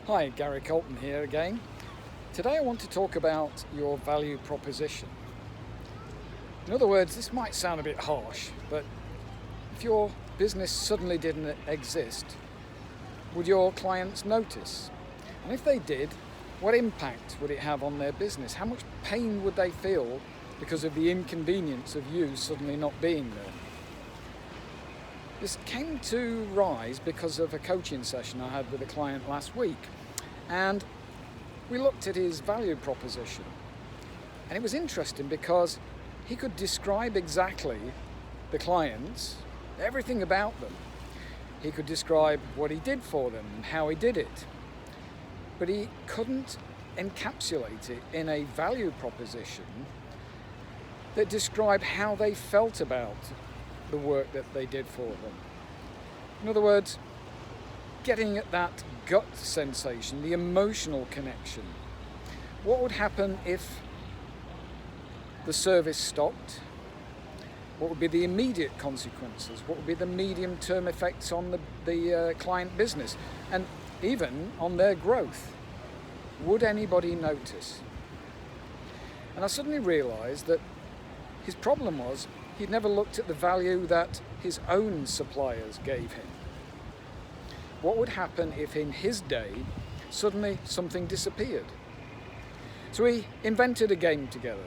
Hi, Gary Colton here again. Today I want to talk about your value proposition. In other words, this might sound a bit harsh, but if your business suddenly didn't exist, would your clients notice? And if they did, what impact would it have on their business? How much pain would they feel because of the inconvenience of you suddenly not being there? This came to rise because of a coaching session I had with a client last week, and we looked at his value proposition. And it was interesting because he could describe exactly the clients, everything about them. He could describe what he did for them and how he did it. But he couldn't encapsulate it in a value proposition that described how they felt about the work that they did for them. In other words, getting at that gut sensation, the emotional connection. What would happen if the service stopped? What would be the immediate consequences? What would be the medium-term effects on the client business? And even on their growth? Would anybody notice? And I suddenly realized that his problem was he'd never looked at the value that his own suppliers gave him. What would happen if in his day suddenly something disappeared? So we invented a game together,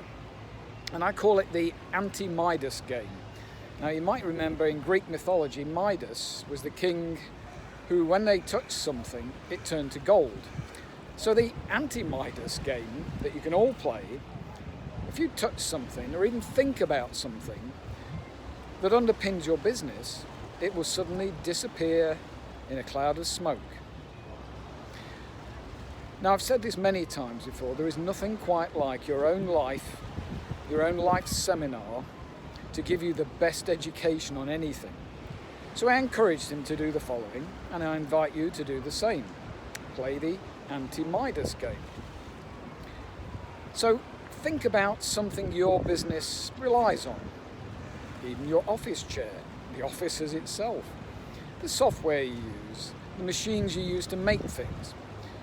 and I call it the Anti-Midas game. Now you might remember in Greek mythology, Midas was the king who, when they touched something, it turned to gold. So the Anti-Midas game that you can all play, if you touch something or even think about something that underpins your business, it will suddenly disappear in a cloud of smoke. Now, I've said this many times before, there is nothing quite like your own life seminar to give you the best education on anything. So I encouraged him to do the following, and I invite you to do the same. Play the Anti-Midas game. So think about something your business relies on, even your office chair, the office as itself, the software you use, the machines you use to make things.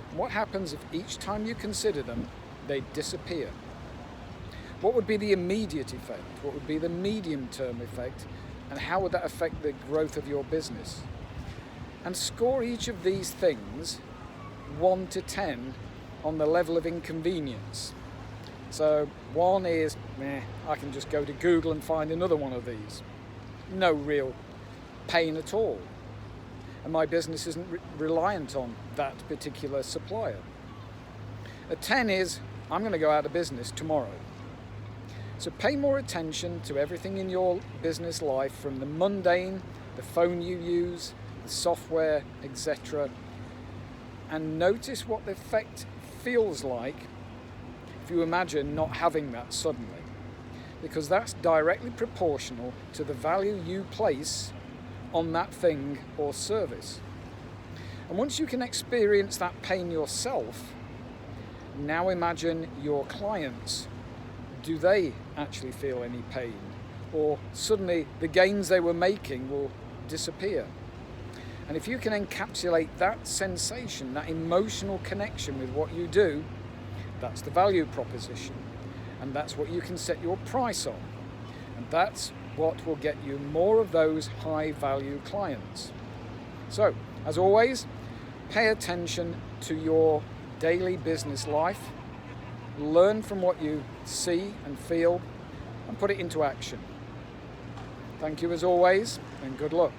And what happens if each time you consider them, they disappear? What would be the immediate effect? What would be the medium-term effect? And how would that affect the growth of your business? And score each of these things 1 to 10 on the level of inconvenience. So 1 is, I can just go to Google and find another one of these. No real pain at all. And my business isn't reliant on that particular supplier. A 10 is, I'm going to go out of business tomorrow. So pay more attention to everything in your business life, from the mundane, the phone you use, the software, etc. And notice what the effect feels like if you imagine not having that suddenly. Because that's directly proportional to the value you place on that thing or service. And once you can experience that pain yourself, now imagine your clients. Do they actually feel any pain? Or suddenly the gains they were making will disappear? And if you can encapsulate that sensation, that emotional connection with what you do, that's the value proposition. And that's what you can set your price on. And that's what will get you more of those high-value clients. So, as always, pay attention to your daily business life, learn from what you see and feel, and put it into action. Thank you as always, and good luck.